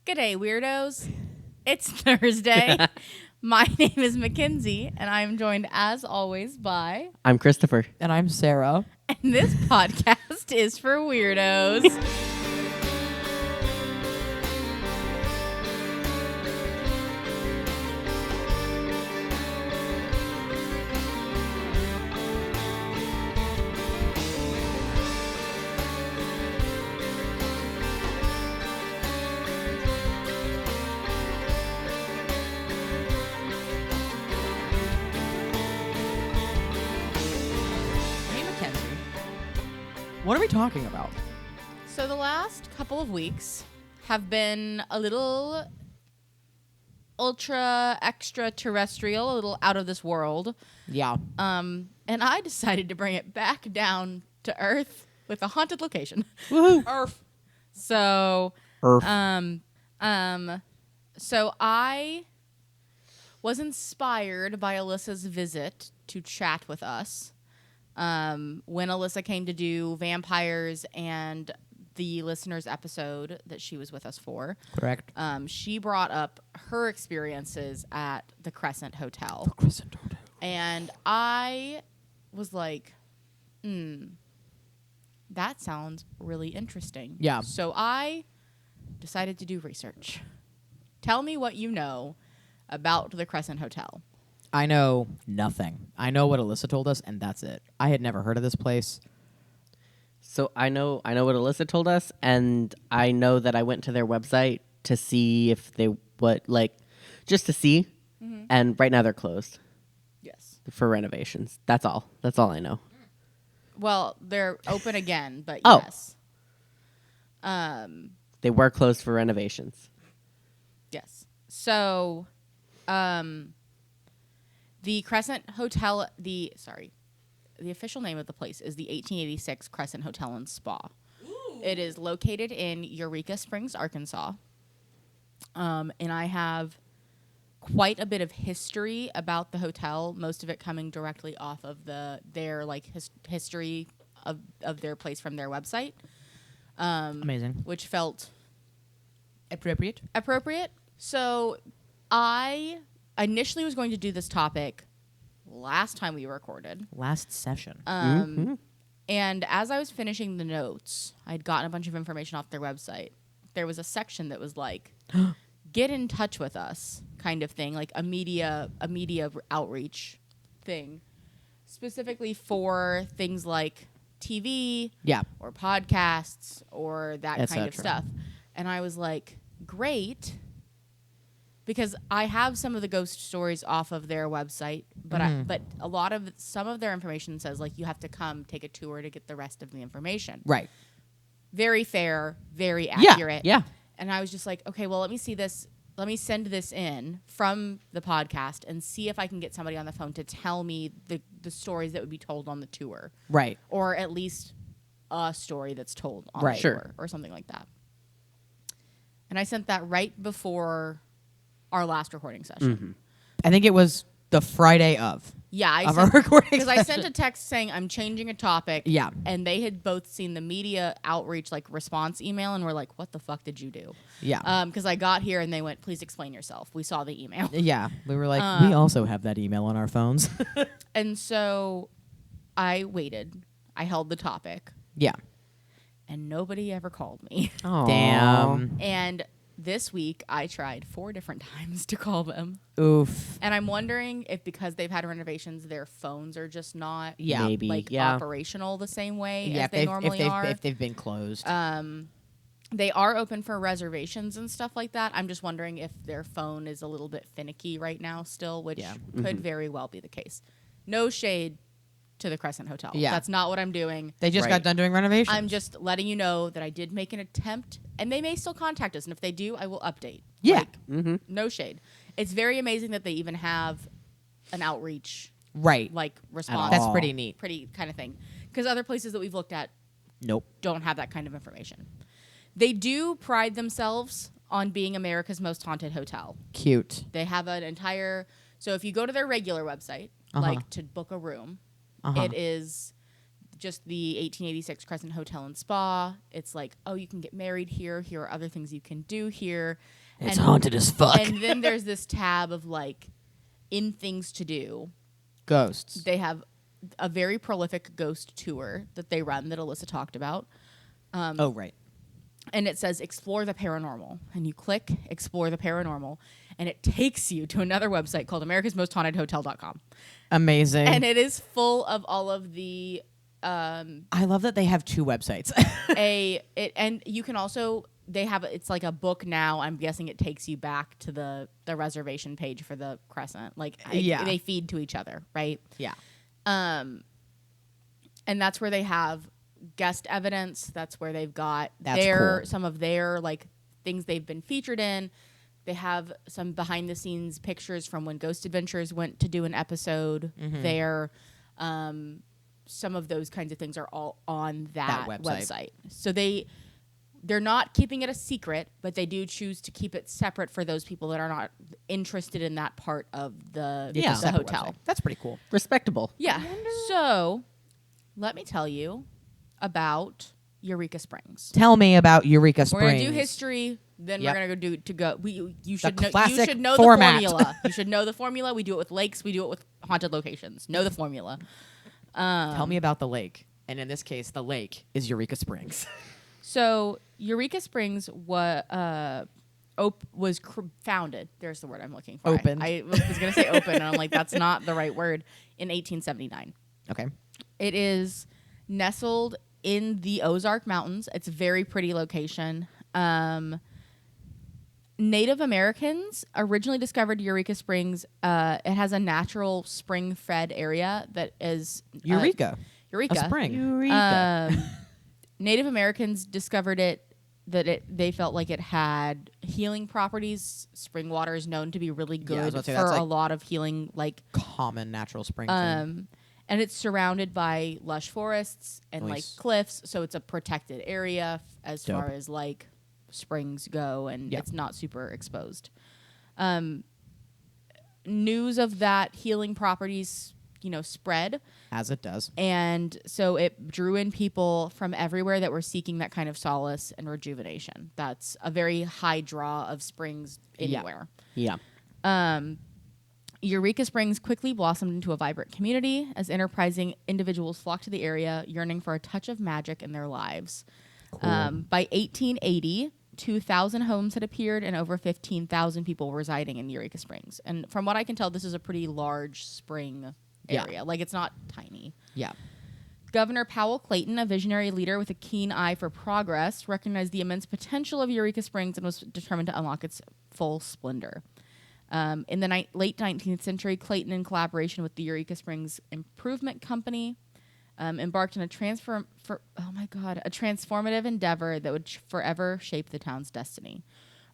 G'day, weirdos. It's Thursday. My name is Mackenzie, and I'm joined, as always, by... I'm Christopher. And I'm Sarah. And this podcast is for weirdos. What are we talking about? So the last couple of weeks have been a little ultra extraterrestrial, a little out of this world. Yeah. And I decided to bring it back down to Earth with a haunted location. Woohoo. Earth. So, Earth. so I was inspired by Alyssa's visit to chat with us. When Alyssa came to do vampires and the listeners episode that she was with us for. Correct. She brought up her experiences at the Crescent Hotel. The Crescent Hotel. And I was like, that sounds really interesting. Yeah. So I decided to do research. Tell me what you know about the Crescent Hotel. I know nothing. I know what Alyssa told us, and that's it. I had never heard of this place. So I know what Alyssa told us, and I know that I went to their website to see if they just to see. Mm-hmm. And right now they're closed Yes. for renovations. That's all. That's all I know. Well, they're open again, but Oh. yes. They were closed for renovations. Yes. So, the Crescent Hotel, the official name of the place is the 1886 Crescent Hotel and Spa. Ooh. It is located in Eureka Springs, Arkansas. And I have quite a bit of history about the hotel, most of it coming directly off of their history of their place from their website. Amazing. Which felt Appropriate. So I initially was going to do this topic last time we recorded. Last session. And as I was finishing the notes, I'd gotten a bunch of information off their website. There was a section that was like, get in touch with us kind of thing, like a media outreach thing, specifically for things like TV or podcasts or that kind of stuff. And I was like, great. Because I have some of the ghost stories off of their website, but but some of their information says like you have to come take a tour to get the rest of the information. Right. Very fair, very accurate. Yeah. And I was just like, okay, well, let me see this. Let me send this in from the podcast and see if I can get somebody on the phone to tell me the stories that would be told on the tour. Right. Or at least a story that's told on the tour or something like that. And I sent that right before our last recording session. Mm-hmm. I think it was the Friday of. Yeah, our recording because I sent a text saying I'm changing a topic. Yeah, and they had both seen the media outreach response email and were like, "What the fuck did you do?" Yeah, because I got here and they went, "Please explain yourself." We saw the email. Yeah, we were like, we also have that email on our phones. And so I waited. I held the topic. Yeah, and nobody ever called me. Aww. Damn. And this week, I tried 4 different times to call them. Oof. And I'm wondering if because they've had renovations, their phones are just not maybe, operational the same way as they normally are. If they've been closed. They are open for reservations and stuff like that. I'm just wondering if their phone is a little bit finicky right now still, which could very well be the case. No shade to the Crescent Hotel. Yeah. That's not what I'm doing. They just got done doing renovations. I'm just letting you know that I did make an attempt, and they may still contact us, and if they do, I will update. Yeah. No shade. It's very amazing that they even have an outreach response. That's pretty neat. Pretty kind of thing. Because other places that we've looked at don't have that kind of information. They do pride themselves on being America's most haunted hotel. Cute. They have an entire... So if you go to their regular website, to book a room, it is just the 1886 Crescent Hotel and Spa. It's like, oh, you can get married here. Here are other things you can do here. It's haunted as fuck. And then there's this tab of like in things to do. Ghosts. They have a very prolific ghost tour that they run that Alyssa talked about. Oh, right. And it says explore the paranormal. And you click explore the paranormal. And it takes you to another website called americasmosthauntedhotel.com. Amazing. And it is full of all of the I love that they have 2 websites. and you can also it's like a book now. I'm guessing it takes you back to the reservation page for the Crescent. Like they feed to each other, right? Yeah. And that's where they have guest evidence. That's where they've got some of their like things they've been featured in. They have some behind the scenes pictures from when Ghost Adventures went to do an episode there. Some of those kinds of things are all on that website. So they're not keeping it a secret, but they do choose to keep it separate for those people that are not interested in that part of the hotel. Website. That's pretty cool. Respectable. Yeah. So let me tell you about Eureka Springs. Tell me about Eureka Springs. We're gonna do history, then we're gonna You should know format. the formula. You should know the formula. We do it with lakes. We do it with haunted locations. Know the formula. Tell me about the lake. And in this case, the lake is Eureka Springs. So Eureka Springs was founded. There's the word I'm looking for. Opened. I was going to say open, and I'm like, that's not the right word. In 1879. Okay. It is nestled in the Ozark Mountains. It's a very pretty location. Native Americans originally discovered Eureka Springs. It has a natural spring-fed area that is... Eureka. Eureka. A spring. Eureka. Native Americans discovered they felt like it had healing properties. Spring water is known to be really good for a lot of healing, like common natural spring. And it's surrounded by lush forests and like cliffs, so it's a protected area as far as like springs go, and it's not super exposed. News of that healing properties, spread. As it does. And so it drew in people from everywhere that were seeking that kind of solace and rejuvenation. That's a very high draw of springs anywhere. Yeah. Eureka Springs quickly blossomed into a vibrant community as enterprising individuals flocked to the area, yearning for a touch of magic in their lives. Cool. By 1880, 2,000 homes had appeared and over 15,000 people residing in Eureka Springs. And from what I can tell, this is a pretty large spring area. Like, it's not tiny. Yeah. Governor Powell Clayton, a visionary leader with a keen eye for progress, recognized the immense potential of Eureka Springs and was determined to unlock its full splendor. In the late 19th century, Clayton, in collaboration with the Eureka Springs Improvement Company, embarked on a transformative endeavor that would forever shape the town's destiny.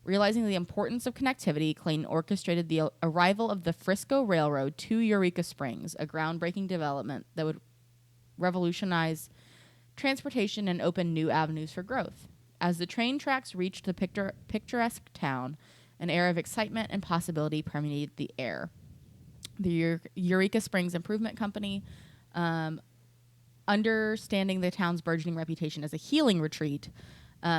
Realizing the importance of connectivity, Clayton orchestrated the arrival of the Frisco Railroad to Eureka Springs, a groundbreaking development that would revolutionize transportation and open new avenues for growth. As the train tracks reached the picturesque town, an air of excitement and possibility permeated the air. The Eureka Springs Improvement Company, understanding the town's burgeoning reputation as a healing retreat,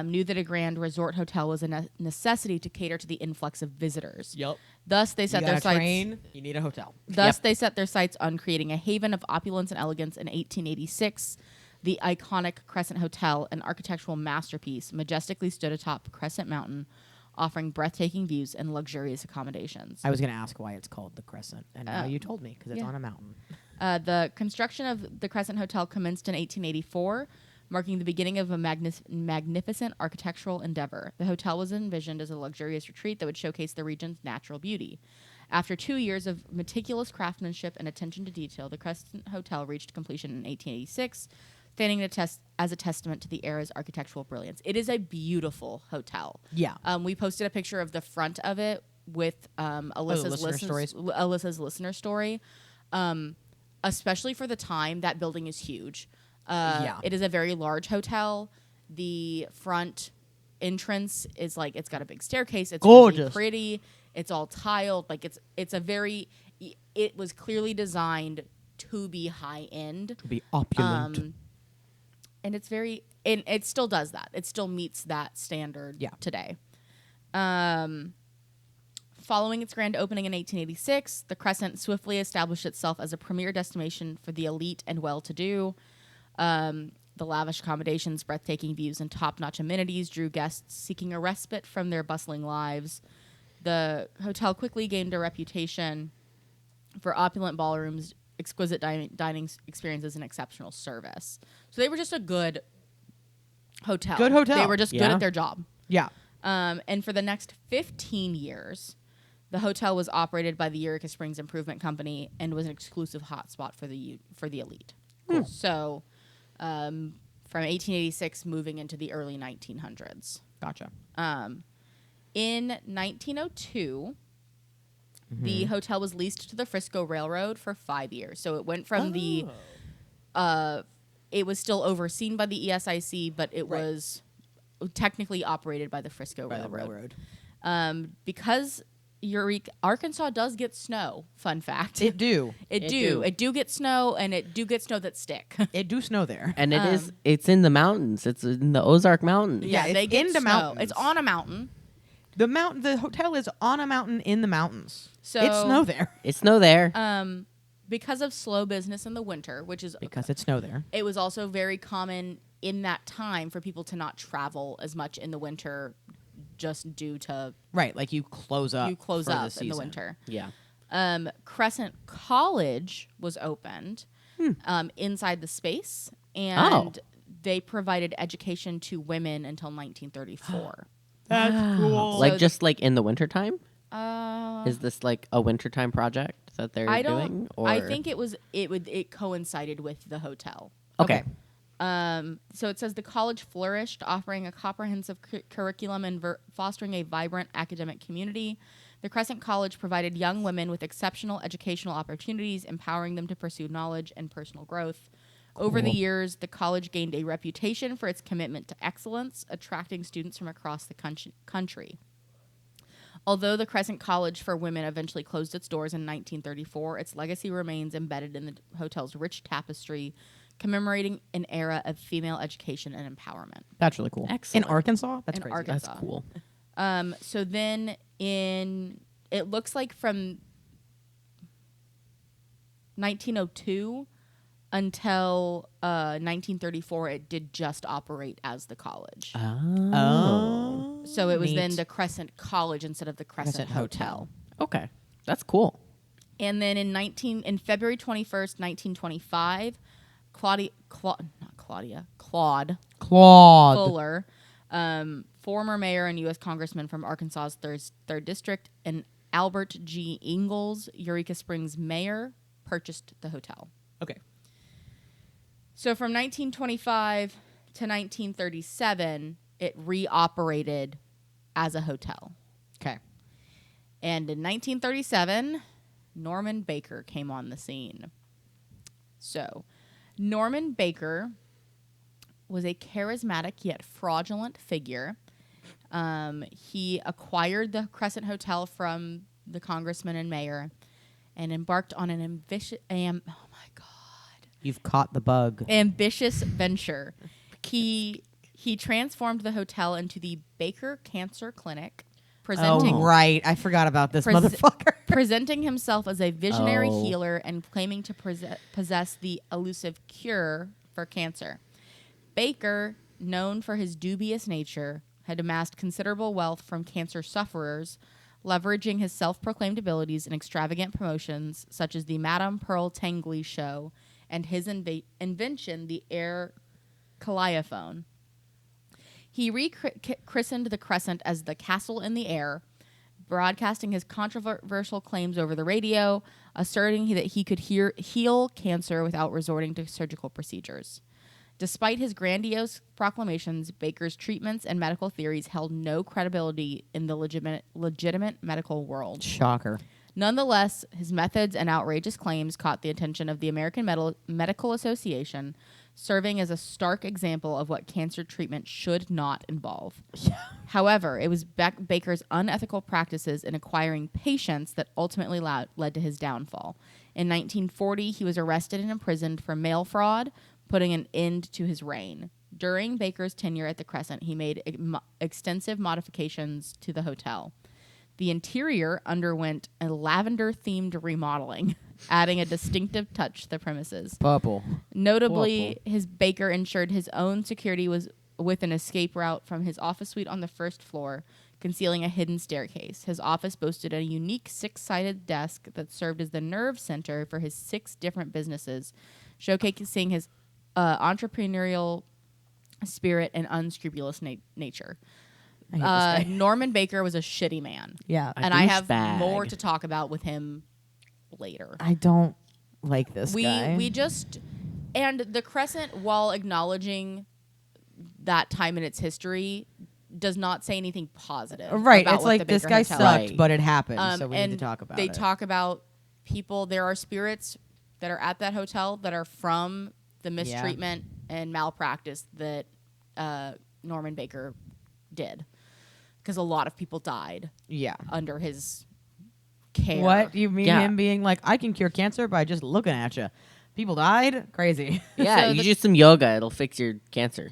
knew that a grand resort hotel was a necessity to cater to the influx of visitors. Yep. Thus, they set their sights. Train, you need a hotel. Thus, they set their sights on creating a haven of opulence and elegance in 1886. The iconic Crescent Hotel, an architectural masterpiece, majestically stood atop Crescent Mountain, offering breathtaking views and luxurious accommodations. I was going to ask why it's called the Crescent, and now you told me, because it's on a mountain. The construction of the Crescent Hotel commenced in 1884, marking the beginning of a magnificent architectural endeavor. The hotel was envisioned as a luxurious retreat that would showcase the region's natural beauty. After 2 years of meticulous craftsmanship and attention to detail, the Crescent Hotel reached completion in 1886, standing as a testament to the era's architectural brilliance. It is a beautiful hotel. Yeah. We posted a picture of the front of it with Alyssa's listener story. Especially for the time, that building is huge. It is a very large hotel. The front entrance is like, it's got a big staircase. It's gorgeous, really pretty. It's all tiled. Like it was clearly designed to be high end, to be opulent. and it's very, and it still does that. It still meets that standard today. Following its grand opening in 1886, the Crescent swiftly established itself as a premier destination for the elite and well-to-do. The lavish accommodations, breathtaking views, and top-notch amenities drew guests seeking a respite from their bustling lives. The hotel quickly gained a reputation for opulent ballrooms, exquisite dining experiences, and exceptional service. So they were just a good hotel. Good hotel. They were just good at their job. Yeah. And for the next 15 years, the hotel was operated by the Eureka Springs Improvement Company and was an exclusive hotspot for the elite. Cool. So, from 1886, moving into the early 1900s. Gotcha. In 1902, the hotel was leased to the Frisco Railroad for 5 years. So it went from it was still overseen by the ESIC, but it was technically operated by the Frisco Railroad. Because Arkansas does get snow. Fun fact. It do. It do get snow, and it do get snow that stick. It do snow there. And it's in the mountains. It's in the Ozark Mountains. Yeah, they get in the snow. mountains. It's on a mountain. The hotel is on a mountain in the mountains. So it's snow there. It's snow there. Because of slow business in the winter, which is Because it's snow there. it was also very common in that time for people to not travel as much in the winter, just due to Right, like you close up. for the in the season. winter. Yeah. Crescent College was opened inside the space, and they provided education to women until 1934. That's cool. Like So just like in the wintertime? Uh, Is this like a wintertime project that they're doing? Or? I think it coincided with the hotel. Okay. So it says the college flourished, offering a comprehensive curriculum and fostering a vibrant academic community. The Crescent College provided young women with exceptional educational opportunities, empowering them to pursue knowledge and personal growth. Cool. Over the years, the college gained a reputation for its commitment to excellence, attracting students from across the country. Although the Crescent College for Women eventually closed its doors in 1934, its legacy remains embedded in the hotel's rich tapestry, commemorating an era of female education and empowerment. That's really cool. Excellent. In Arkansas? That's In crazy. Arkansas. That's cool. So then it looks like from 1902 until 1934, it did just operate as the college. Oh. So it was Neat. then the Crescent College instead of the Crescent Hotel. Okay. That's cool. And then in February 21st, 1925, Claude Fuller, former mayor and U.S. congressman from Arkansas's 3rd District, and Albert G. Ingalls, Eureka Springs mayor, purchased the hotel. Okay. So from 1925 to 1937, it reoperated as a hotel. Okay. And in 1937, Norman Baker came on the scene. So, Norman Baker was a charismatic yet fraudulent figure. He acquired the Crescent Hotel from the congressman and mayor and embarked on an You've caught the bug. ambitious venture. He transformed the hotel into the Baker Cancer Clinic, presenting Right. I forgot about this motherfucker. presenting himself as a visionary Oh. healer and claiming to possess the elusive cure for cancer. Baker, known for his dubious nature, had amassed considerable wealth from cancer sufferers, leveraging his self-proclaimed abilities in extravagant promotions such as the Madame Pearl Tangley show and his invention, the air calliophone. He rechristened the Crescent as the Castle in the Air, broadcasting his controversial claims over the radio, asserting that he could heal cancer without resorting to surgical procedures. Despite his grandiose proclamations, Baker's treatments and medical theories held no credibility in the legitimate medical world. Shocker. Nonetheless, his methods and outrageous claims caught the attention of the American Medical Association, serving as a stark example of what cancer treatment should not involve. However, it was Baker's unethical practices in acquiring patients that ultimately led to his downfall. In 1940, he was arrested and imprisoned for mail fraud, putting an end to his reign. During Baker's tenure at the Crescent, he made extensive modifications to the hotel. The interior underwent a lavender-themed remodeling, adding a distinctive touch to the premises. Purple. Notably, his Baker ensured his own security was with an escape route from his office suite on the first floor, concealing a hidden staircase. His office boasted a unique 6-sided desk that served as the nerve center for his 6 different businesses, showcasing his entrepreneurial spirit and unscrupulous nature. I hate this guy. Norman Baker was a shitty man. Yeah. And I have douchebag. more to talk about with him later. I don't like this guy. We just, and the Crescent, while acknowledging that time in its history, does not say anything positive. Right. about It's what like the this Baker guy Hotel sucked, is. but it happened, so we and need to talk about they it. talk about people. There are spirits that are at that hotel that are from the mistreatment and malpractice that Norman Baker did, because a lot of people died Yeah. under his care. What? You mean Yeah. him being like, I can cure cancer by just looking at you? People died? Crazy. Yeah, So you the- do some yoga, it'll fix your cancer.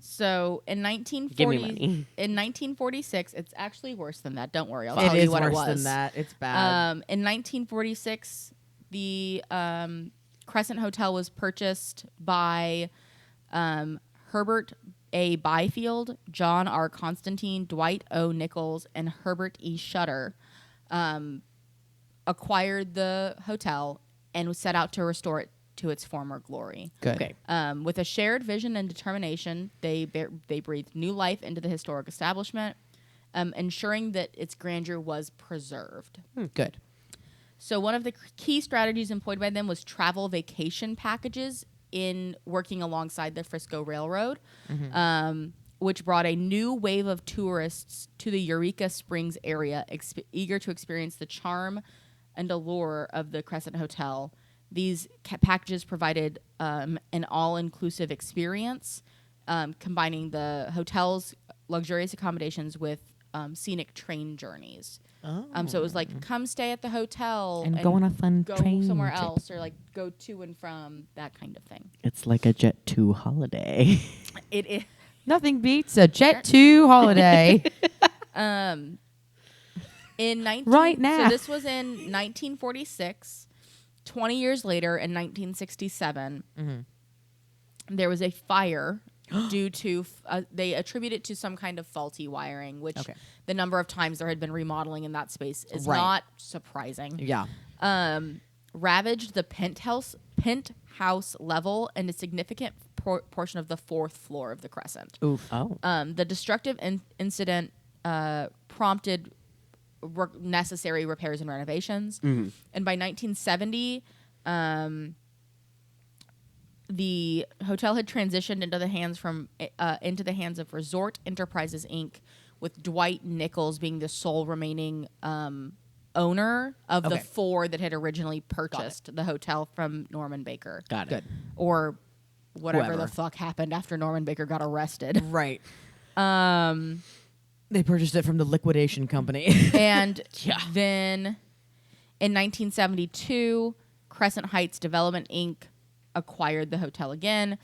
So in Give me 1940, money. in 1946, it's actually worse than that. Don't worry, I'll It tell is you what worse it was. than that. It's bad. In 1946, the Crescent Hotel was purchased by Herbert A. Byfield, John R. Constantine, Dwight O. Nichols, and Herbert E. Shutter. Acquired the hotel and was set out to restore it to its former glory. Good. Okay. With a shared vision and determination, they breathed new life into the historic establishment, ensuring that its grandeur was preserved. Good. So one of the key strategies employed by them was travel vacation packages in working alongside the Frisco Railroad, which brought a new wave of tourists to the Eureka Springs area, eager to experience the charm and allure of the Crescent Hotel. These packages provided an all-inclusive experience, combining the hotel's luxurious accommodations with scenic train journeys. So it was like, come stay at the hotel And go on a fun go train somewhere trip. else, or like go to and from, that kind of thing. It's like a Jet 2 holiday. It is. Nothing beats a Jet 2 holiday. Right now. So this was in 1946. 20 years later, in 1967, there was a fire due to, they attribute it to some kind of faulty wiring, which the number of times there had been remodeling in that space is not surprising. Yeah. Ravaged the penthouse level and a significant portion of the 4th floor of the Crescent. Oof. Oh. The destructive incident prompted necessary repairs and renovations. And by 1970, the hotel had transitioned into the hands of Resort Enterprises Inc., with Dwight Nichols being the sole remaining owner of the 4 that had originally purchased the hotel from Norman Baker. Got it. Good. Or whatever Whoever. the fuck happened after Norman Baker got arrested. Right. They purchased it from the liquidation company. And then in 1972, Crescent Heights Development Inc. acquired the hotel again.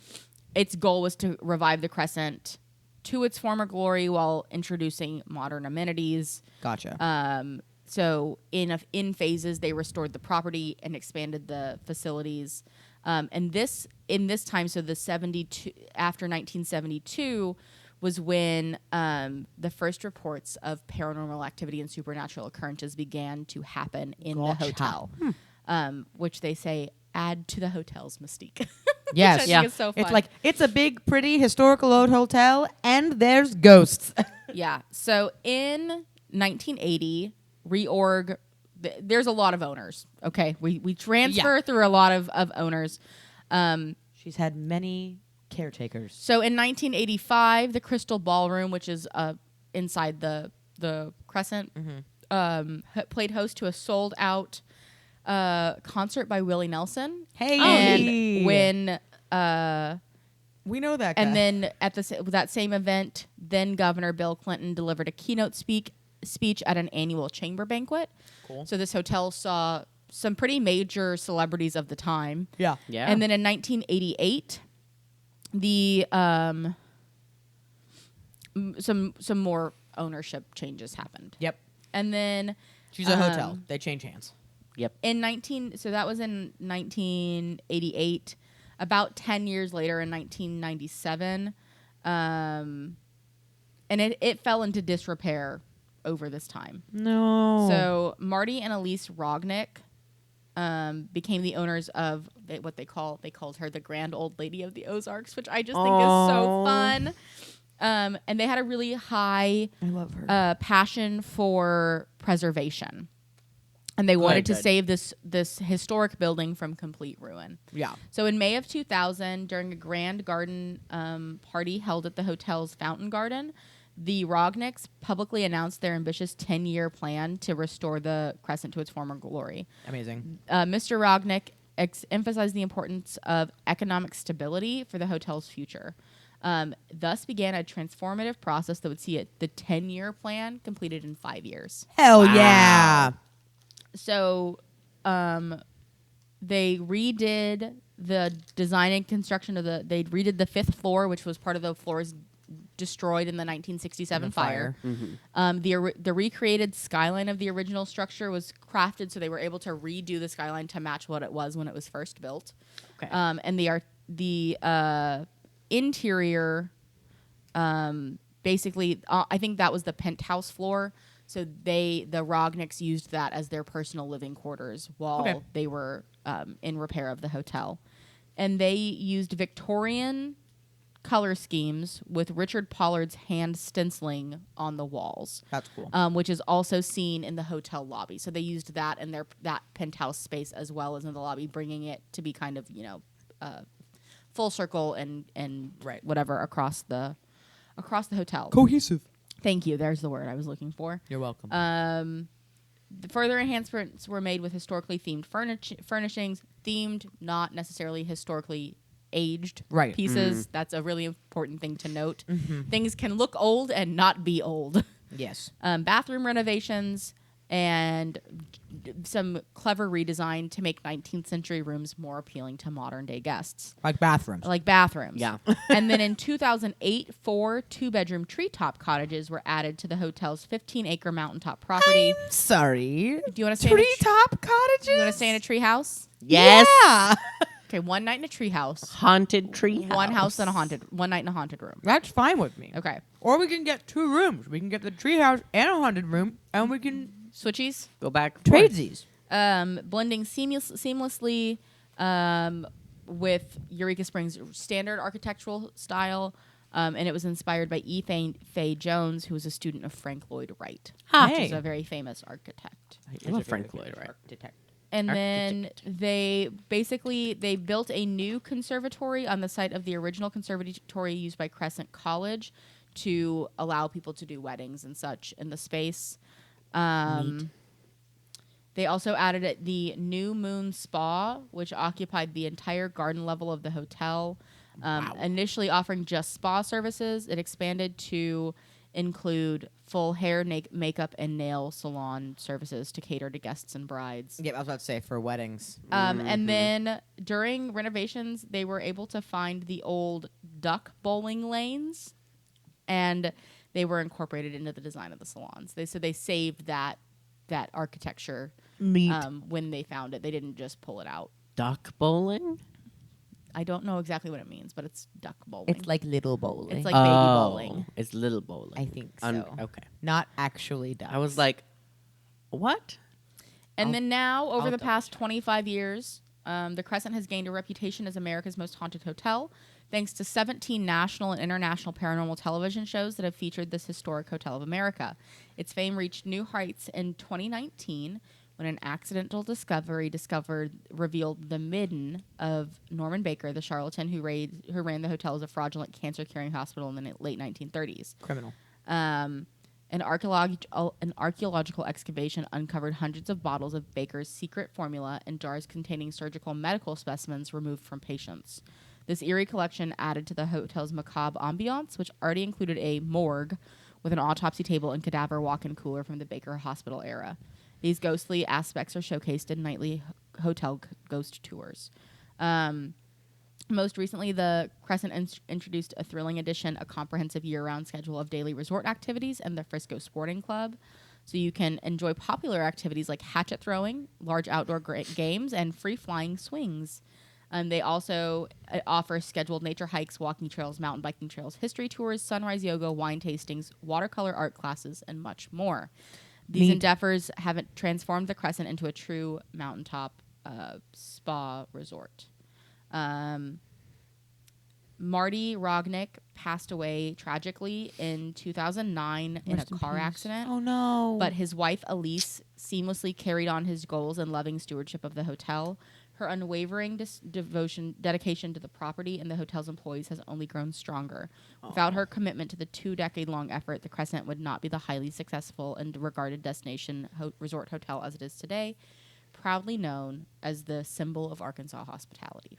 Its goal was to revive the Crescent to its former glory while introducing modern amenities. Gotcha. So in phases, they restored the property and expanded the facilities. And in this time, so the 72 after 1972 was when the first reports of paranormal activity and supernatural occurrences began to happen in the hotel, which they say add to the hotel's mystique. Yes. Which I think is so fun. It's like, it's a big, pretty, historical old hotel, and there's ghosts. Yeah. So in 1980, reorg. There's a lot of owners. Okay, we transfer through a lot of owners. She's had many caretakers. So in 1985, the Crystal Ballroom, which is inside the Crescent, played host to a sold out concert by Willie Nelson. Hey. And when We know that guy. and then at that same event, then Governor Bill Clinton delivered a keynote speech at an annual chamber banquet. Cool. So this hotel saw some pretty major celebrities of the time. Yeah. Yeah. And then in 1988, the some more ownership changes happened. Yep. And then She's a hotel. They change hands. Yep. so that was in 1988. About 10 years later, in 1997, and it fell into disrepair over this time. No. So Marty and Elise Rognick became the owners of what they called her the Grand Old Lady of the Ozarks, which I just think is so fun. And they had a really high I love her. passion for preservation. And they wanted to save this historic building from complete ruin. Yeah. So in May of 2000, during a grand garden party held at the hotel's fountain garden, the Rognicks publicly announced their ambitious 10-year plan to restore the Crescent to its former glory. Amazing. Mr. Rognick emphasized the importance of economic stability for the hotel's future. Thus began a transformative process that would see the 10-year plan completed in 5 years. Hell yeah. So they redid the design and construction of they redid the 5th floor, which was part of the floors destroyed in the 1967 fire. Mm-hmm. The recreated skyline of the original structure was crafted, so they were able to redo the skyline to match what it was when it was first built. Okay. And the interior, basically, I think that was the penthouse floor. So the Rognicks used that as their personal living quarters while they were in repair of the hotel. And they used Victorian color schemes with Richard Pollard's hand stenciling on the walls. That's cool. Which is also seen in the hotel lobby. So they used that in that penthouse space as well as in the lobby, bringing it to be kind of, full circle and Right. whatever across the hotel. Cohesive. Thank you. There's the word I was looking for. You're welcome. The further enhancements were made with historically themed furnishings, themed, not necessarily historically aged Right. pieces. That's a really important thing to note. Things can look old and not be old. Yes. Bathroom renovations and some clever redesign to make 19th century rooms more appealing to modern day guests. Like bathrooms. Like bathrooms. Yeah. And then in 2008, 4 2-bedroom treetop cottages were added to the hotel's 15-acre mountaintop property. I'm sorry. Do you want to stay Treetop cottages? You want to stay in a tree house? Yes. Yeah. Okay, one night in a tree house. Haunted tree house. One night in a haunted room. That's fine with me. Okay. Or we can get 2 rooms. We can get the treehouse and a haunted room, and we can Switchies? Go back. trade these. Blending seamlessly with Eureka Springs' standard architectural style, and it was inspired by E. Fay Jones, who was a student of Frank Lloyd Wright, which is a very famous architect. I love Frank Lloyd Wright. And then they built a new conservatory on the site of the original conservatory used by Crescent College to allow people to do weddings and such in the space. They also added the New Moon Spa, which occupied the entire garden level of the hotel. Initially offering just spa services, it expanded to include full hair, makeup, and nail salon services to cater to guests and brides. Yeah, I was about to say for weddings. And then during renovations, they were able to find the old duck bowling lanes, and they were incorporated into the design of the salons. They saved that architecture when they found it. They didn't just pull it out. Duck bowling? I don't know exactly what it means, but it's duck bowling. It's like little bowling. It's like baby bowling. It's little bowling. I think so. Okay. Not actually ducks. I was like, what? And then now, over the past 25 years, the Crescent has gained a reputation as America's most haunted hotel, thanks to 17 national and international paranormal television shows that have featured this historic hotel of America. Its fame reached new heights in 2019 when an accidental discovery revealed the midden of Norman Baker, the charlatan who ran the hotel as a fraudulent cancer-curing hospital in the late 1930s. criminal. An archaeological excavation uncovered hundreds of bottles of Baker's secret formula and jars containing surgical medical specimens removed from patients. This eerie collection added to the hotel's macabre ambiance, which already included a morgue with an autopsy table and cadaver walk-in cooler from the Baker Hospital era. These ghostly aspects are showcased in nightly hotel ghost tours. Most recently, the Crescent introduced a thrilling addition, a comprehensive year-round schedule of daily resort activities and the Frisco Sporting Club. So you can enjoy popular activities like hatchet throwing, large outdoor games, and free-flying swings. They also offer scheduled nature hikes, walking trails, mountain biking trails, history tours, sunrise yoga, wine tastings, watercolor art classes, and much more. These endeavors have transformed the Crescent into a true mountaintop spa resort. Marty Rognick passed away tragically in 2009 in a car accident. Oh, no. But his wife, Elise, seamlessly carried on his goals and loving stewardship of the hotel. Her unwavering dedication to the property and the hotel's employees has only grown stronger. Without her commitment to the 2-decade-long effort, the Crescent would not be the highly successful and regarded destination resort hotel as it is today, proudly known as the symbol of Arkansas hospitality.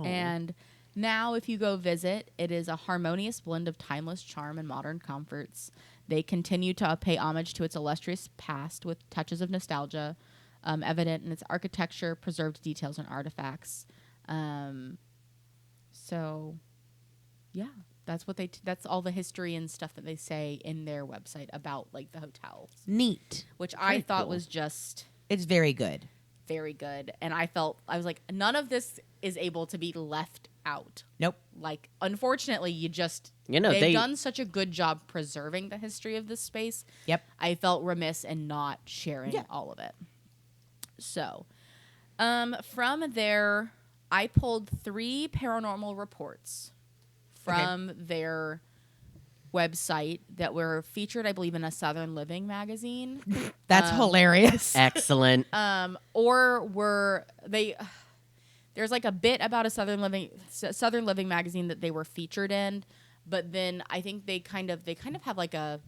And now, if you go visit, it is a harmonious blend of timeless charm and modern comforts. They continue to pay homage to its illustrious past with touches of nostalgia, evident in its architecture, preserved details, and artifacts. So, yeah, that's what that's all the history and stuff that they say in their website about like the hotels. Neat. Which I thought was just It's very good. very good. And I was like, none of this is able to be left out. Nope. Like, unfortunately, they've done such a good job preserving the history of this space. Yep. I felt remiss in not sharing all of it. So, from there, I pulled 3 paranormal reports from their website that were featured, I believe, in a Southern Living magazine. That's hilarious. Excellent. There's like a bit about a Southern Living magazine that they were featured in, but then I think they kind of have like a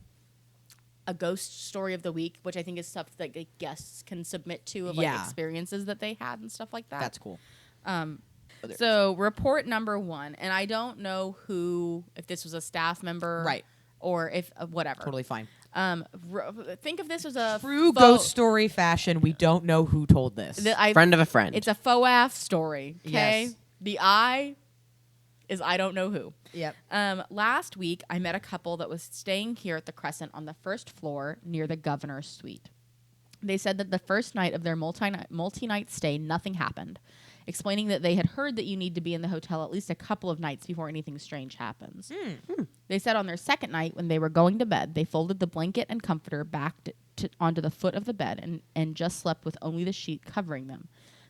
ghost story of the week, which I think is stuff that guests can submit to of like experiences that they had and stuff like that. That's cool. So report number 1, and I don't know if this was a staff member, right, or if whatever. Totally fine. Think of this as a true ghost story fashion. We don't know who told this. Friend of a friend. It's a faux-af story. Okay, Yes. The I is I don't know who. Yep. Last week, I met a couple that was staying here at the Crescent on the first floor near the governor's suite. They said that the first night of their multi-night stay, nothing happened, explaining that they had heard that you need to be in the hotel at least a couple of nights before anything strange happens. They said on their second night, when they were going to bed, they folded the blanket and comforter back onto the foot of the bed and just slept with only the sheet covering them.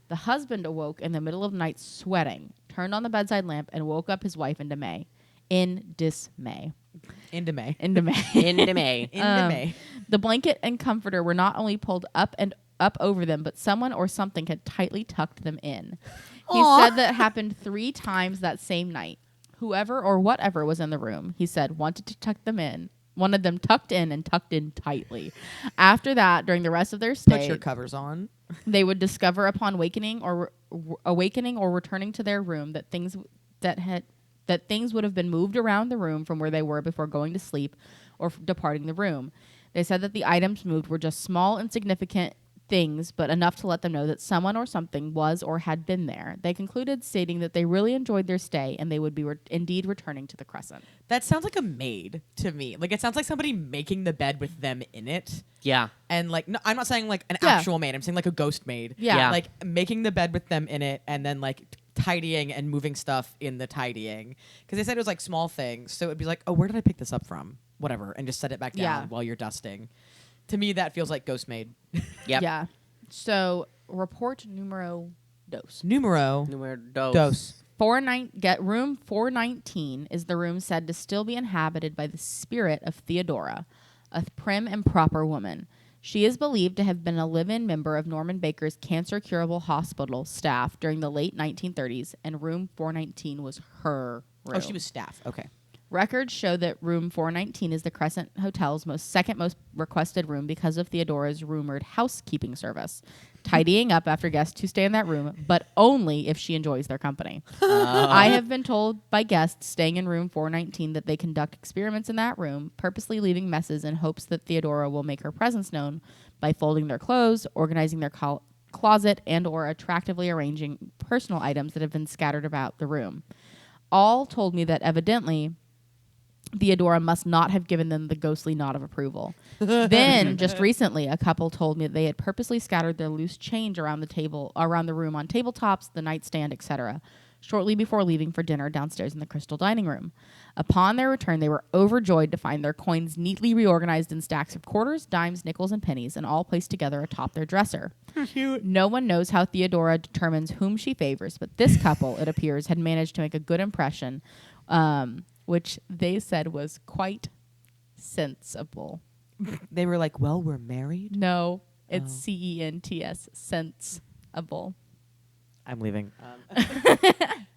The husband awoke in the middle of the night sweating, turned on the bedside lamp, and woke up his wife in dismay. Into May. The blanket and comforter were not only pulled up over them, but someone or something had tightly tucked them in. He said that happened 3 times that same night. Whoever or whatever was in the room, he said, wanted them tucked in and tucked in tightly. After that, during the rest of their stay, put your covers on. They would discover upon awakening or returning to their room that things would have been moved around the room from where they were before going to sleep or departing the room. They said that the items moved were just small, insignificant things, but enough to let them know that someone or something was or had been there. They concluded, stating that they really enjoyed their stay and they would be indeed returning to the Crescent. That sounds like a maid to me. Like, it sounds like somebody making the bed with them in it. Yeah. And like, no, I'm not saying like an actual maid. I'm saying like a ghost maid. Yeah. Like making the bed with them in it and then like tidying and moving stuff in the tidying. Because they said it was like small things. So it'd be like, oh, where did I pick this up from? Whatever. And just set it back down while you're dusting. To me, that feels like ghost maid. Yep. Yeah. So, report numero dos. Numero dos. Room 419 is the room said to still be inhabited by the spirit of Theodora, a prim and proper woman. She is believed to have been a live-in member of Norman Baker's Cancer Curable Hospital staff during the late 1930s, and room 419 was her room. Oh, she was staff. Okay. Records show that room 419 is the Crescent Hotel's second most requested room because of Theodora's rumored housekeeping service, tidying up after guests who stay in that room, but only if she enjoys their company. I have been told by guests staying in room 419 that they conduct experiments in that room, purposely leaving messes in hopes that Theodora will make her presence known by folding their clothes, organizing their closet and or attractively arranging personal items that have been scattered about the room. All told me that evidently Theodora must not have given them the ghostly nod of approval. Then, just recently, a couple told me that they had purposely scattered their loose change around the room on tabletops, the nightstand, etc., shortly before leaving for dinner downstairs in the crystal dining room. Upon their return, they were overjoyed to find their coins neatly reorganized in stacks of quarters, dimes, nickels, and pennies, and all placed together atop their dresser. Cute. No one knows how Theodora determines whom she favors, but this couple, it appears, had managed to make a good impression, which they said was quite sensible. They were like, well, we're married? No, it's CENTS, sensible. I'm leaving.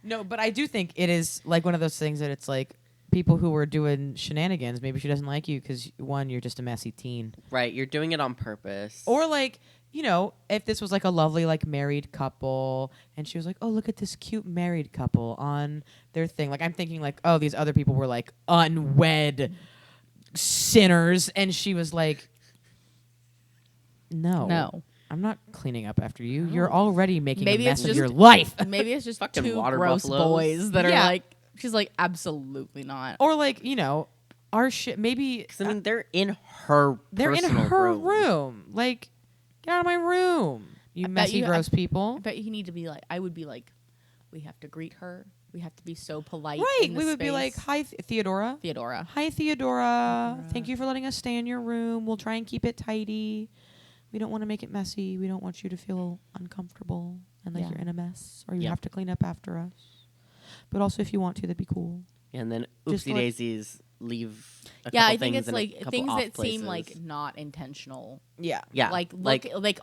No, but I do think it is like one of those things that it's like people who were doing shenanigans, maybe she doesn't like you because, one, you're just a messy teen. Right, you're doing it on purpose. Or like, you know, if this was like a lovely like married couple and she was like, oh, look at this cute married couple on their thing. Like I'm thinking like, oh, these other people were like unwed sinners. And she was like, no. I'm not cleaning up after you. You're already making a mess of your life. Maybe it's just Fucking two water gross buffaloes. boys that are Yeah. like, she's like, absolutely not. Or like, you know, our shit, maybe. 'Cause, I mean, they're in her They're in personal her room. room. Like, get out of my room. You messy, gross people. I bet you need to be like, I would be like, we have to greet her. We have to be so polite. Right. in We this would be like, space. hi, Theodora. Theodora. Hi, Theodora. Thank you for letting us stay in your room. We'll try and keep it tidy. We don't want to make it messy. We don't want you to feel uncomfortable and like Yeah. you're in a mess or you Yep. have to clean up after us. But also, if you want to, that'd be cool. And then Just oopsie like- daisies leave a Yeah, couple I think things it's in a like couple things off that seem places. like not intentional. Yeah. Yeah. Like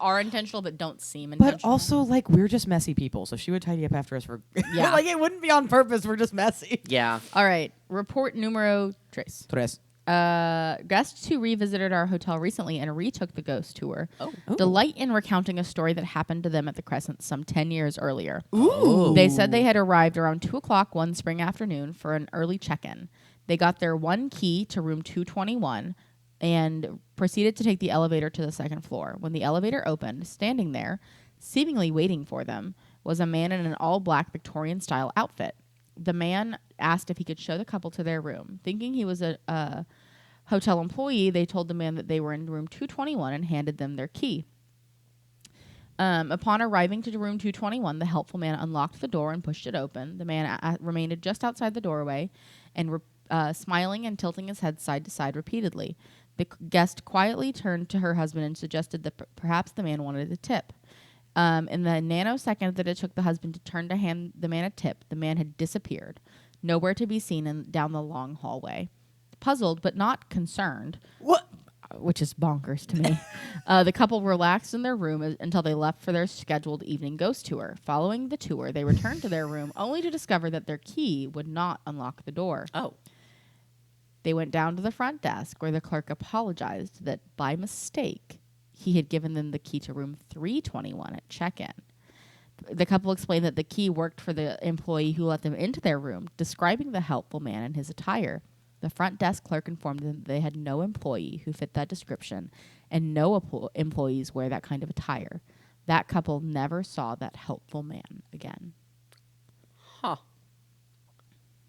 are intentional but don't seem But intentional. also, like, we're just messy people. So she would tidy up after us for. Yeah. Like, it wouldn't be on purpose. We're just messy. Yeah. All right. Report numero tres. Tres. Guests who revisited our hotel recently and retook the ghost tour Oh. delight in recounting a story that happened to them at the Crescent some 10 years earlier. Ooh. They said they had arrived around 2 o'clock one spring afternoon for an early check-in. They got their one key to room 221 and proceeded to take the elevator to the second floor. When the elevator opened, standing there, seemingly waiting for them, was a man in an all-black Victorian-style outfit. The man asked if he could show the couple to their room. Thinking he was a hotel employee, they told the man that they were in room 221 and handed them their key. Upon arriving to room 221, the helpful man unlocked the door and pushed it open. The man remained just outside the doorway and smiling and tilting his head side to side repeatedly. The guest quietly turned to her husband and suggested that perhaps the man wanted a tip. In the nanosecond that it took the husband to turn to hand the man a tip, the man had disappeared, nowhere to be seen down the long hallway. Puzzled but not concerned, which is bonkers to me, the couple relaxed in their room until they left for their scheduled evening ghost tour. Following the tour, they returned to their room only to discover that their key would not unlock the door. Oh. They went down to the front desk where the clerk apologized that by mistake he had given them the key to room 321 at check-in. The couple explained that the key worked for the employee who let them into their room, describing the helpful man and his attire. The front desk clerk informed them that they had no employee who fit that description, and no employees wear that kind of attire. That couple never saw that helpful man again. Huh.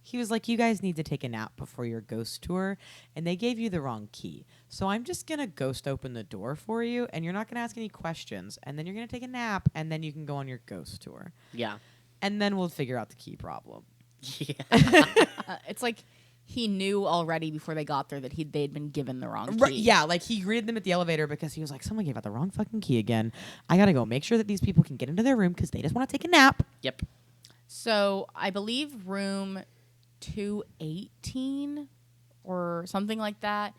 He was like, you guys need to take a nap before your ghost tour, and they gave you the wrong key. So I'm just going to ghost open the door for you, and you're not going to ask any questions, and then you're going to take a nap, and then you can go on your ghost tour. Yeah. And then we'll figure out the key problem. Yeah. It's like he knew already before they got there that they'd been given the wrong key. Right, yeah, like he greeted them at the elevator because he was like, someone gave out the wrong fucking key again. I got to go make sure that these people can get into their room because they just want to take a nap. Yep. So I believe room 218 or something like that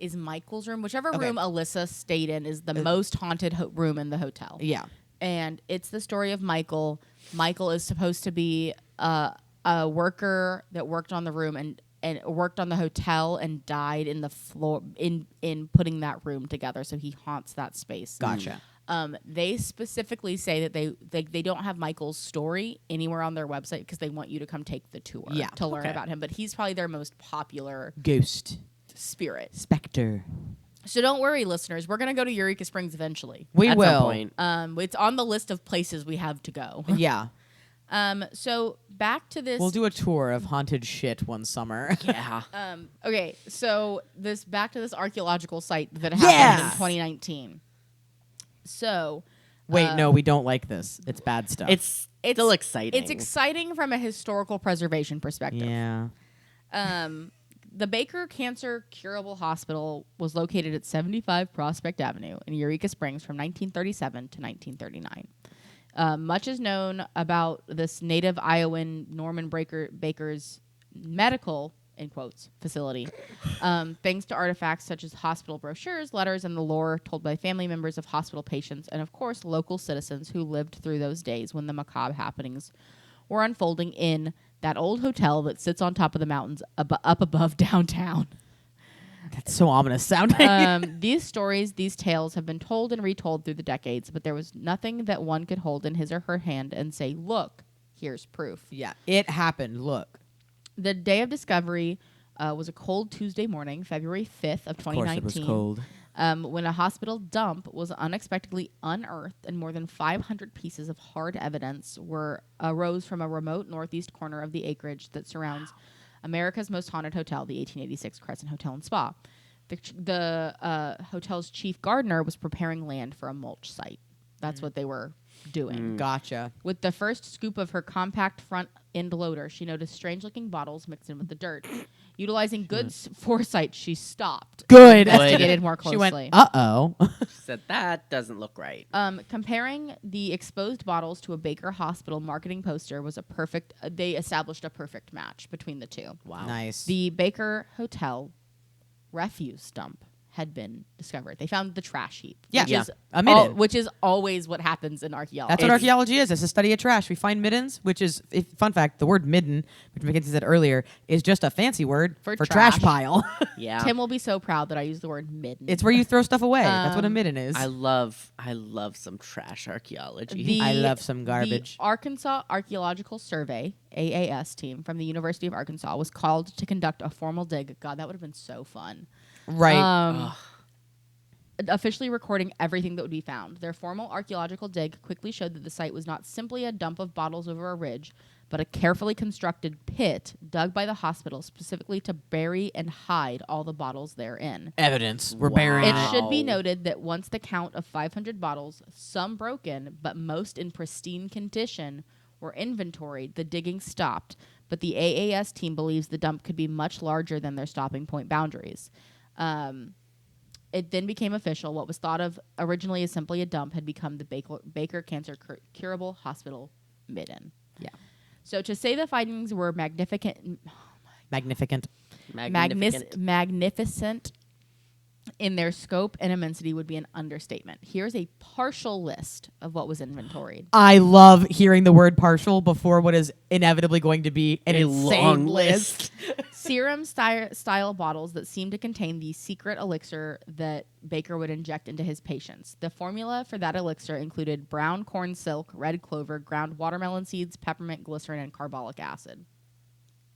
is Michael's room. Whichever Okay. room Alyssa stayed in is the most haunted room in the hotel. Yeah. And it's the story of Michael. Michael is supposed to be a worker that worked on the room and worked on the hotel and died in the floor in putting that room together. So he haunts that space. Gotcha. They specifically say that they don't have Michael's story anywhere on their website because they want you to come take the tour to learn Okay. about him. But he's probably their most popular Ghost. spirit. Spectre. So don't worry, listeners. We're gonna go to Eureka Springs eventually. We At will. some point. It's on the list of places we have to go. Yeah. So back to this. We'll do a tour of haunted shit one summer. Yeah. Okay, so back to this archaeological site that happened Yes! in 2019. So Wait, no, we don't like this. It's bad stuff. It's still exciting. it's exciting from a historical preservation perspective. Yeah. The Baker Cancer Curable Hospital was located at 75 Prospect Avenue in Eureka Springs from 1937 to 1939. Much is known about this native Iowan Norman Baker's medical, in quotes, facility, thanks to artifacts such as hospital brochures, letters, and the lore told by family members of hospital patients and, of course, local citizens who lived through those days when the macabre happenings were unfolding in that old hotel that sits on top of the mountains up above downtown. That's so ominous sounding. These tales have been told and retold through the decades, but there was nothing that one could hold in his or her hand and say, look, here's proof. Yeah, it happened. Look. The day of discovery was a cold Tuesday morning, February 5th of 2019. Of course it was cold. When a hospital dump was unexpectedly unearthed and more than 500 pieces of hard evidence arose from a remote northeast corner of the acreage that surrounds America's most haunted hotel, the 1886 Crescent Hotel and Spa. The hotel's chief gardener was preparing land for a mulch site. That's what they were doing. Gotcha. With the first scoop of her compact front end loader, she noticed strange-looking bottles mixed in with the dirt. Utilizing good foresight, she stopped. Good. Investigated more closely. She went, uh-oh. Said that doesn't look right. Comparing the exposed bottles to a Baker Hospital marketing poster was they established a perfect match between the two. Wow. Nice. The Baker Hotel refuse dump had been discovered. They found the trash heap. Yeah. Which Yeah. is A midden. which is always what happens in archaeology. That's what archaeology is. It's a study of trash. We find middens, which is, fun fact, the word midden, which Mackenzie said earlier, is just a fancy word For for trash trash. pile. Yeah. Tim will be so proud that I used the word midden. It's where you throw stuff away. That's what a midden is. I love some trash archaeology. I love some garbage. The Arkansas Archaeological Survey, AAS team from the University of Arkansas was called to conduct a formal dig. God, that would have been so fun. Right. Officially recording everything that would be found. Their formal archaeological dig quickly showed that the site was not simply a dump of bottles over a ridge, but a carefully constructed pit dug by the hospital specifically to bury and hide all the bottles therein. Evidence. We're Wow. burying It it. should be noted that once the count of 500 bottles, some broken, but most in pristine condition, were inventoried, the digging stopped. But the AAS team believes the dump could be much larger than their stopping point boundaries. It then became official. What was thought of originally as simply a dump had become the Baker Cancer Curable Hospital midden. Yeah. So to say the findings were magnificent Magnificent. magnificent in their scope and immensity would be an understatement. Here's a partial list of what was inventoried. I love hearing the word partial before what is inevitably going to be an A insane long list. Serum style bottles that seem to contain the secret elixir that Baker would inject into his patients. The formula for that elixir included brown corn silk, red clover, ground watermelon seeds, peppermint, glycerin, and carbolic acid.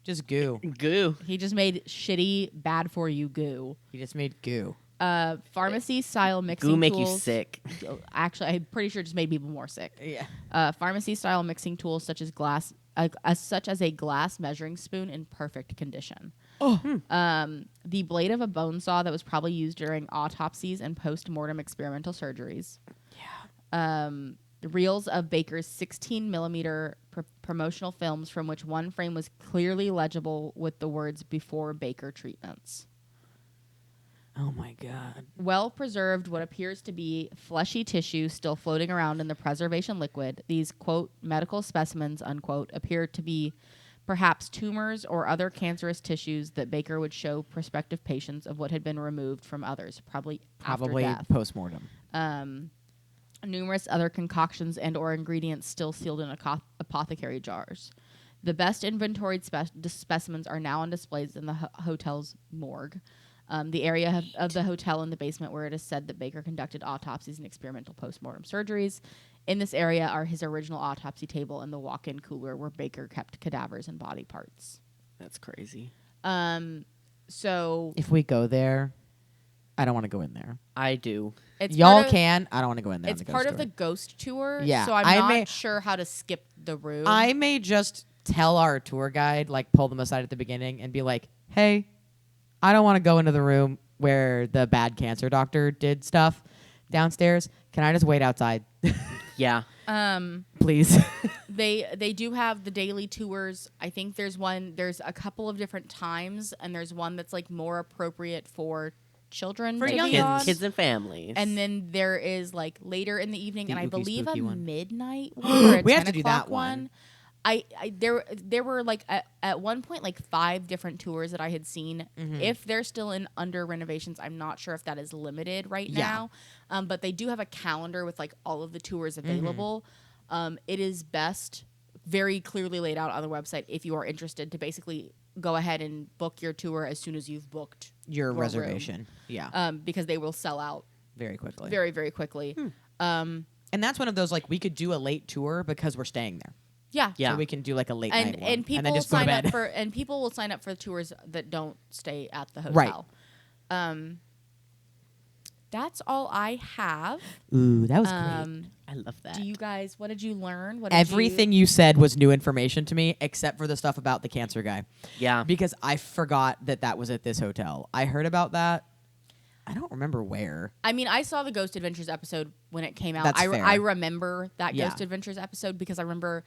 Just goo. Goo. He just made shitty, bad for you goo. He just made goo. Pharmacy style mixing Goo make tools. you sick. Actually, I'm pretty sure it just made people more sick. Yeah. Pharmacy style mixing tools such as a glass measuring spoon in perfect condition. The blade of a bone saw that was probably used during autopsies and post-mortem experimental surgeries. Yeah. The reels of Baker's 16 millimeter promotional films from which one frame was clearly legible with the words "before Baker treatments." Oh my God. Well preserved, what appears to be fleshy tissue still floating around in the preservation liquid. These, quote, medical specimens, unquote, appear to be perhaps tumors or other cancerous tissues that Baker would show prospective patients of what had been removed from others, probably after death. Post-mortem. Numerous other concoctions and or ingredients still sealed in apothecary jars. The best inventoried specimens are now on displays in the hotel's morgue. The area of the hotel in the basement where it is said that Baker conducted autopsies and experimental postmortem surgeries. In this area are his original autopsy table and the walk-in cooler where Baker kept cadavers and body parts. That's crazy. So If we go there, I don't want to go in there. I do. It's Y'all part of- can. I don't want to go in there. It's on the part ghost of the tour. ghost tour. Yeah, So I'm I not may- sure how to skip the room. I may just tell our tour guide, like, pull them aside at the beginning and be like, "Hey, I don't want to go into the room where the bad cancer doctor did stuff downstairs. Can I just wait outside, Yeah. please?" They do have the daily tours. I think there's a couple of different times, and there's one that's like more appropriate for children For to young be on. Kids and families. And then there is like later in the evening, The and I ooky believe a spooky one. midnight one or a We 10 have to do o'clock that one. there were like at one point like 5 different tours that I had seen. Mm-hmm. If they're still in under renovations, I'm not sure if that is limited right Yeah. now. But they do have a calendar with like all of the tours Mm-hmm. available. It is best very clearly laid out on the website if you are interested to basically go ahead and book your tour as soon as you've booked Your room. reservation. Yeah, Because they will sell out very quickly. very, very quickly. And that's one of those, like, we could do a late tour because we're staying there. Yeah. Yeah. So we can do like a late night one. And people then will just go to sign up bed. for people will sign up for tours that don't stay at the Right. hotel. That's all I have. Ooh, that was I love that. Do you guys? What did you learn? What great. did Everything you said was new information to me, except for the stuff about the cancer guy, Yeah. because I forgot that was at this hotel. I heard about that. I don't remember where. I mean, I saw the Ghost Adventures episode when it came out. That's fair. I remember that Yeah. Ghost Adventures episode because I remember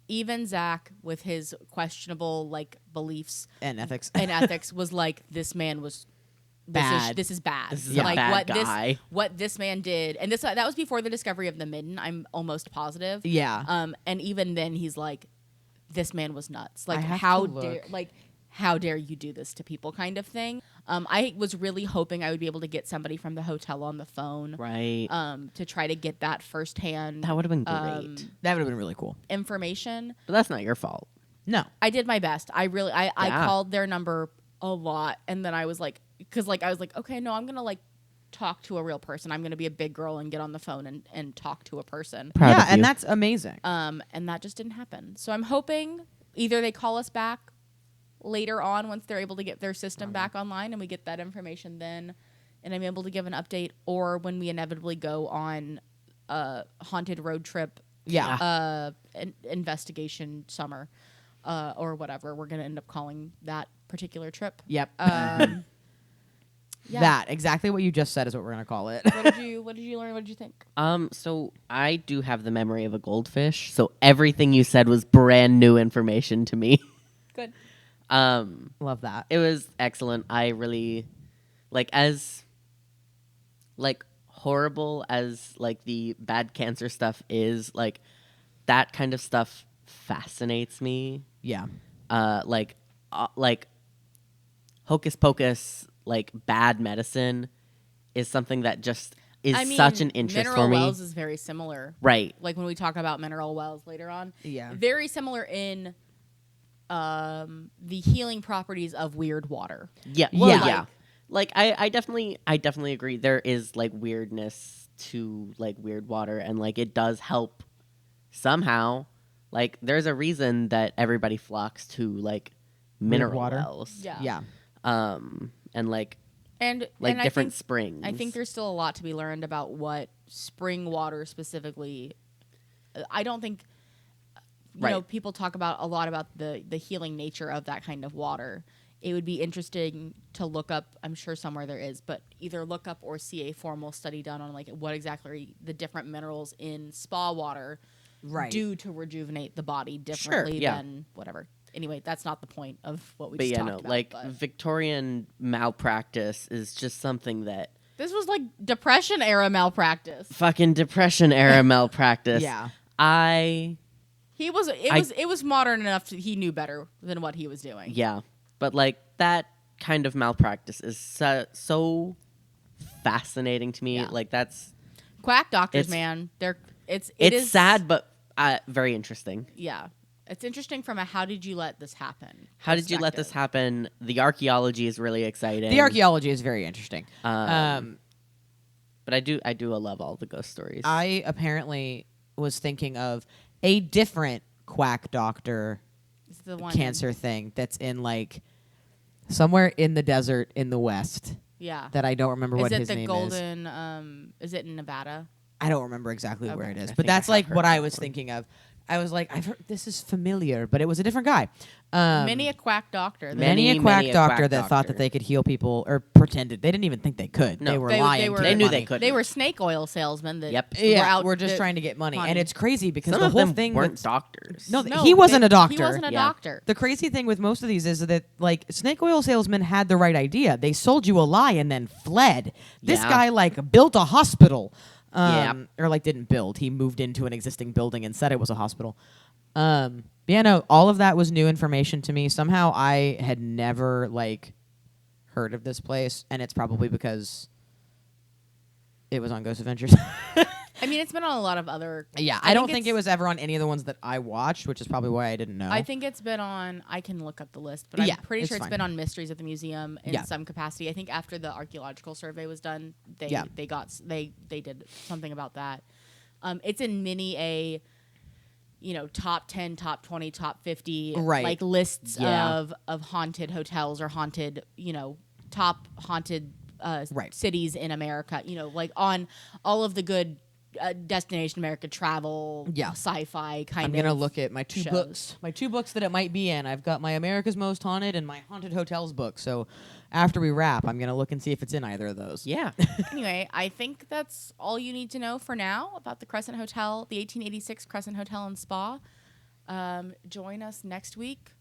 even Zach with his questionable like beliefs And ethics. and ethics was like, this man was Bad. This is bad. This is a like bad what guy. what this man did, and that was before the discovery of the midden. I'm almost positive. Yeah. And even then, he's like, this man was nuts. Like have how to dare look. how dare you do this to people, kind of thing. I was really hoping I would be able to get somebody from the hotel on the phone, Right. to try to get that firsthand that would have been great. That would have been really cool. information. But that's not your fault. No. I did my best. I Yeah. called their number a lot, and then I was like, because like I was like, okay, no, I'm gonna like talk to a real person. I'm gonna be a big girl and get on the phone and talk to a person. Proud yeah, of you. and that's amazing. And that just didn't happen. So I'm hoping either they call us back later on once they're able to get their system back online and we get that information then, and I'm able to give an update, or when we inevitably go on a haunted road trip, Yeah. investigation summer, or whatever we're gonna end up calling that particular trip. Yep. Yeah. That exactly what you just said is what we're gonna call it. What did you learn? What did you think? So I do have the memory of a goldfish. So everything you said was brand new information to me. Good. Love that. It was excellent. I really as horrible as the bad cancer stuff is, that kind of stuff fascinates me. Yeah. Hocus pocus, bad medicine is something that just is such an interest Mineral for me. wells is very similar. Right. Like when we talk about mineral wells later on. Yeah. Very similar in the healing properties of weird water. Yeah. Well, Yeah. yeah. I definitely agree. There is weirdness to weird water, and it does help somehow. There's a reason that everybody flocks to mineral water? wells. Yeah. Yeah. And And I different think, springs. I think there's still a lot to be learned about what spring water specifically. I don't think you know, people talk about a lot about the healing nature of that kind of water. It would be interesting to look up. I'm sure somewhere there is, but either look up or see a formal study done on what exactly the different minerals in spa water do to rejuvenate the body differently yeah. than whatever. Anyway, that's not the point of what we But just yeah, talked no, about. But Victorian malpractice is just something that this was Depression era malpractice. fucking Depression era malpractice. Yeah. It was modern enough he knew better than what he was doing. Yeah, but that kind of malpractice is so fascinating to me. Yeah. That's Quack doctors, It's- man. It it's is sad, but very interesting. Yeah. It's interesting from a how did you let this happen? How did you let this perspective. happen? The archaeology is really exciting. The archaeology is very interesting. But I do love all the ghost stories. I apparently was thinking of a different quack doctor It's the one cancer thing that's in somewhere in the desert in the West. Yeah. that I don't remember what his name is. Is it the Golden? Is it in Nevada? I don't remember exactly where it Okay. is, I but think I that's have like heard what that I was one. thinking of. I was like, I've heard this is familiar, but it was a different guy. Many a quack doctor. that- Many a Many quack a doctor quack that thought doctor. that they could heal people or pretended. They didn't even think they could. No. They were They lying. were- to They get knew money. they could. They were snake oil salesmen that Yep. were Yeah, out we're just that- trying to get money, and money. it's crazy because Some the of whole them thing weren't with doctors. no, No, he wasn't they- a doctor. He wasn't a Yeah. doctor. The crazy thing with most of these is that like snake oil salesmen had the right idea. They sold you a lie and then fled. This Yeah. guy like built a hospital. Yeah. Or like didn't build. He moved into an existing building and said it was a hospital. Yeah, no, all of that was new information to me. Somehow I had never like heard of this place, and it's probably because it was on Ghost Adventures. I mean, it's been on a lot of other. Yeah, I don't think it it's- was ever on any of the ones that I watched, which is probably why I didn't know. I think it's been on. I can look up the list, but Yeah, I'm pretty it's sure it's fine. been on Mysteries at the Museum in Yeah. some capacity. I think after the archaeological survey was done, they Yeah. they did something about that. It's in many top 10, top 20, top 50 Right. like lists Yeah. of haunted hotels or haunted top haunted Right. cities in America. Like on all of the good Destination America travel, Yeah. sci-fi kind I'm of. gonna look at my two shows. books. My two books that it might be in. I've got my America's Most Haunted and my Haunted Hotels book. So after we wrap, I'm gonna look and see if it's in either of those. Yeah. Anyway, I think that's all you need to know for now about the Crescent Hotel, the 1886 Crescent Hotel and Spa. Join us next week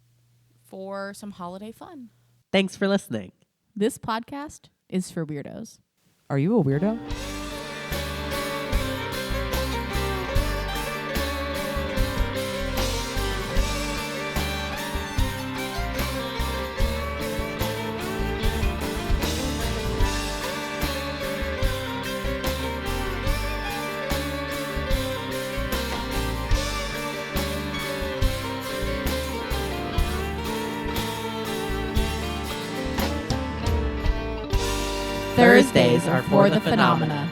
for some holiday fun. Thanks for listening. This podcast is for weirdos. Are you a weirdo? Thursdays are for the phenomena.